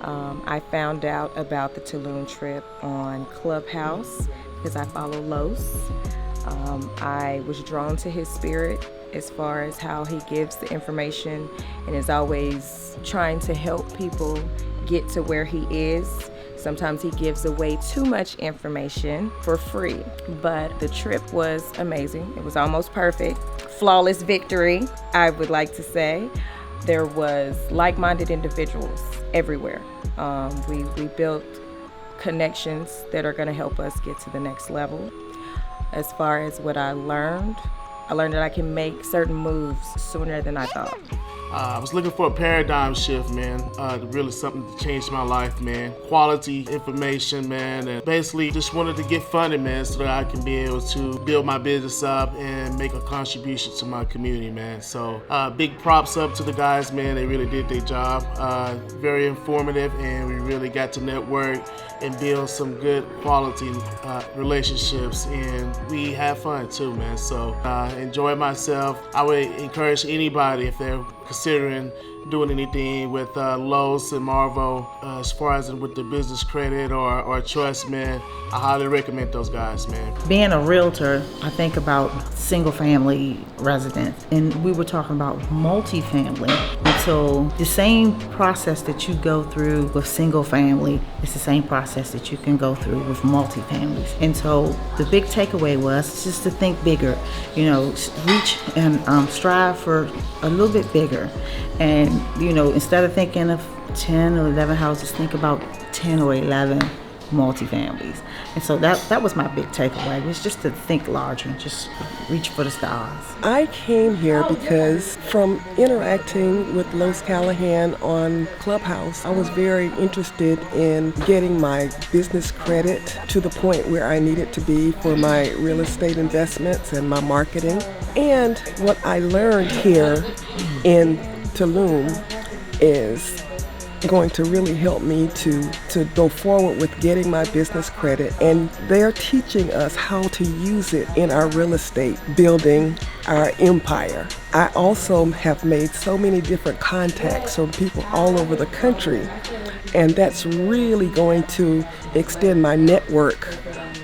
I found out about the Tulum trip on Clubhouse because I follow Los. I was drawn to his spirit as far as how he gives the information and is always trying to help people get to where he is. Sometimes he gives away too much information for free, but the trip was amazing. It was almost perfect. Flawless victory, I would like to say. There was like-minded individuals everywhere. We built connections that are going to help us get to the next level. As far as what I learned that I can make certain moves sooner than I thought. I was looking for a paradigm shift, man. Really something to change my life, man. Quality information, man, and basically just wanted to get funded, man, so that I can be able to build my business up and make a contribution to my community, man. So big props up to the guys, man. They really did their job. Very informative, and we really got to network and build some good quality relationships, and we have fun too, man. So enjoy myself. I would encourage anybody, if they're considering doing anything with Los and Marvo, as far as with the business credit or trust, man, I highly recommend those guys, man. Being a realtor, I think about single family residents, and we were talking about multifamily. And so the same process that you go through with single family is the same process that you can go through with multifamilies. And so the big takeaway was just to think bigger, reach and strive for a little bit bigger. And, instead of thinking of 10 or 11 houses, think about 10 or 11 multifamilies. And so that was my big takeaway. It was just to think larger and just reach for the stars. I came here because from interacting with Los Callahan on Clubhouse, I was very interested in getting my business credit to the point where I needed to be for my real estate investments and my marketing. And what I learned here in Tulum is going to really help me to go forward with getting my business credit. And they're teaching us how to use it in our real estate, building our empire. I also have made so many different contacts from people all over the country, and that's really going to extend my network.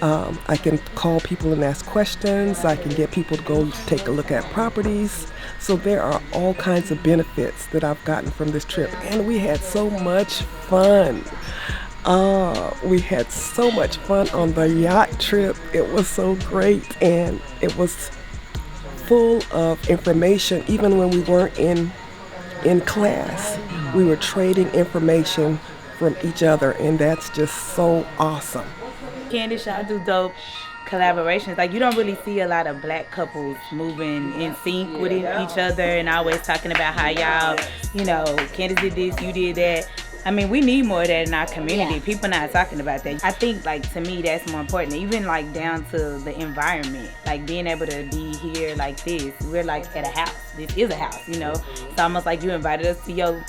I can call people and ask questions. I can get people to go take a look at properties. So there are all kinds of benefits that I've gotten from this trip. And we had so much fun. We had so much fun on the yacht trip. It was so great. And it was full of information. Even when we weren't in class, we were trading information from each other. And that's just so awesome. Candace, y'all do dope collaborations. Like, you don't really see a lot of black couples moving in sync with each other and always talking about how y'all, Candace did this, you did that. I mean, we need more of that in our community. Yeah. People not talking about that. I think, to me, that's more important. Even, down to the environment. Being able to be here like this. We're, at a house. This is a house, It's almost like you invited us to your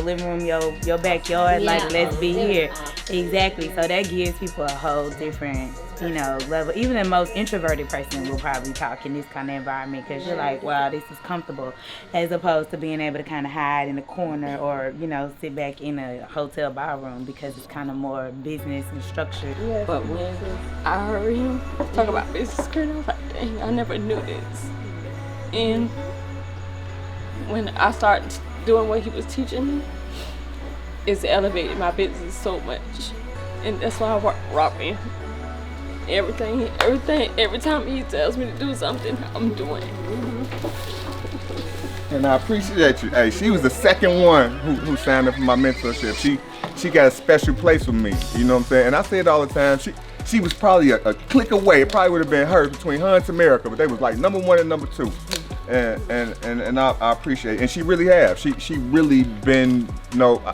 living room, your backyard. Yeah. Let's be here. Exactly. So that gives people a whole different, level. Even the most introverted person will probably talk in this kind of environment because you're like, wow, this is comfortable. As opposed to being able to kind of hide in a corner or, sit back in a hotel ballroom because it's kind of more business and structured. Yeah. But when I heard him talk about business credit, I was like, dang, I never knew this. And when I started doing what he was teaching me, it's elevated my business so much. And that's why I rock in. Everything, every time he tells me to do something, I'm doing it. Mm-hmm. And I appreciate you. Hey, she was the second one who signed up for my mentorship. She got a special place with me, you know what I'm saying? And I say it all the time, she was probably a click away. It probably would have been her between her and Tamerica, but they was like number one and number two. And I appreciate it. And she really have. She really been,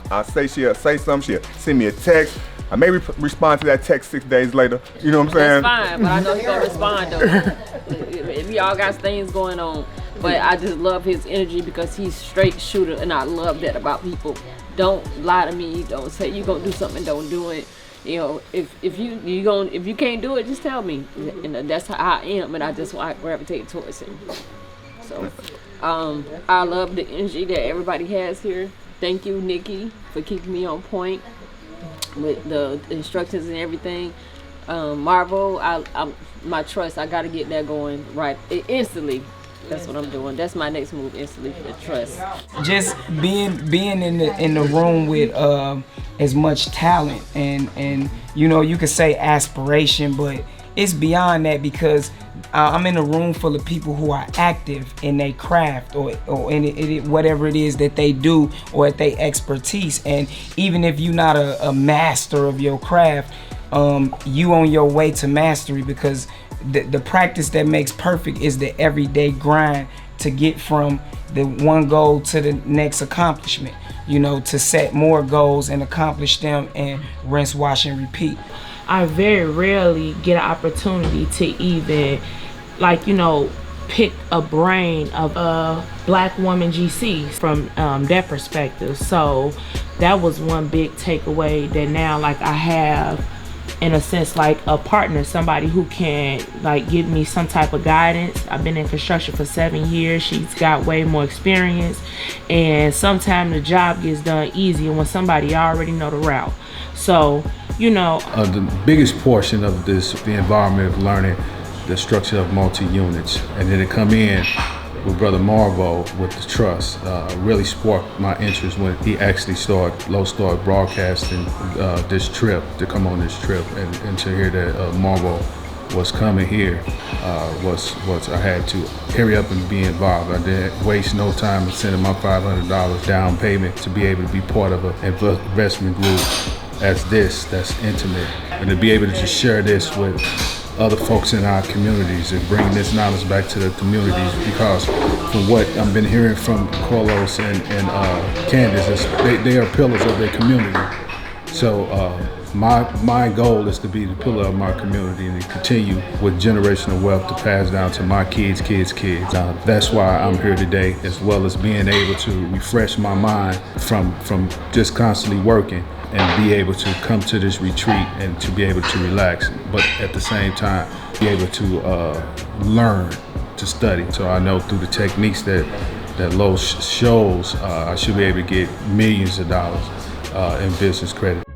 I say she'll say something, she'll send me a text. I may respond to that text 6 days later. You know what I'm saying? That's fine, but I know he's gonna respond though. We all got things going on. But I just love his energy because he's straight shooter, and I love that about people. Don't lie to me. Don't say you gonna do something, don't do it. If you can't do it, just tell me. And that's how I am, and I just gravitate towards him. So I love the energy that everybody has here. Thank you, Nikki, for keeping me on point with the instructions and everything. Marvel, my trust, I got to get that going right instantly. That's what I'm doing. That's my next move instantly, for the trust. Just being in the room with as much talent and you know, you could say aspiration, but it's beyond that, because I'm in a room full of people who are active in their craft or in it, whatever it is that they do, or at their expertise. And even if you're not a master of your craft, you on your way to mastery, because the practice that makes perfect is the everyday grind to get from the one goal to the next accomplishment, you know, to set more goals and accomplish them and rinse, wash, and repeat. I very rarely get an opportunity to even, like, you know, pick a brain of a black woman GC from that perspective. So that was one big takeaway, that now, like, I have, in a sense, like a partner, somebody who can like give me some type of guidance. I've been in construction for 7 years. She's got way more experience, and sometimes the job gets done easier when somebody already know the route. So, you know, the biggest portion of this, the environment of learning the structure of multi-units, and then to come in with Brother Marvo with the trust really sparked my interest when he actually started broadcasting this trip, to come on this trip, and to hear that Marvo was coming here was I had to hurry up and be involved. I didn't waste no time in sending my $500 down payment to be able to be part of an investment group as this, that's intimate, and to be able to just share this with other folks in our communities and bring this knowledge back to the communities, because from what I've been hearing from Carlos and Candace, they are pillars of their community. So my goal is to be the pillar of my community and to continue with generational wealth to pass down to my kids. That's why I'm here today, as well as being able to refresh my mind from just constantly working, and be able to come to this retreat and to be able to relax, but at the same time be able to learn, to study. So I know through the techniques that Lowe's shows, I should be able to get millions of dollars in business credit.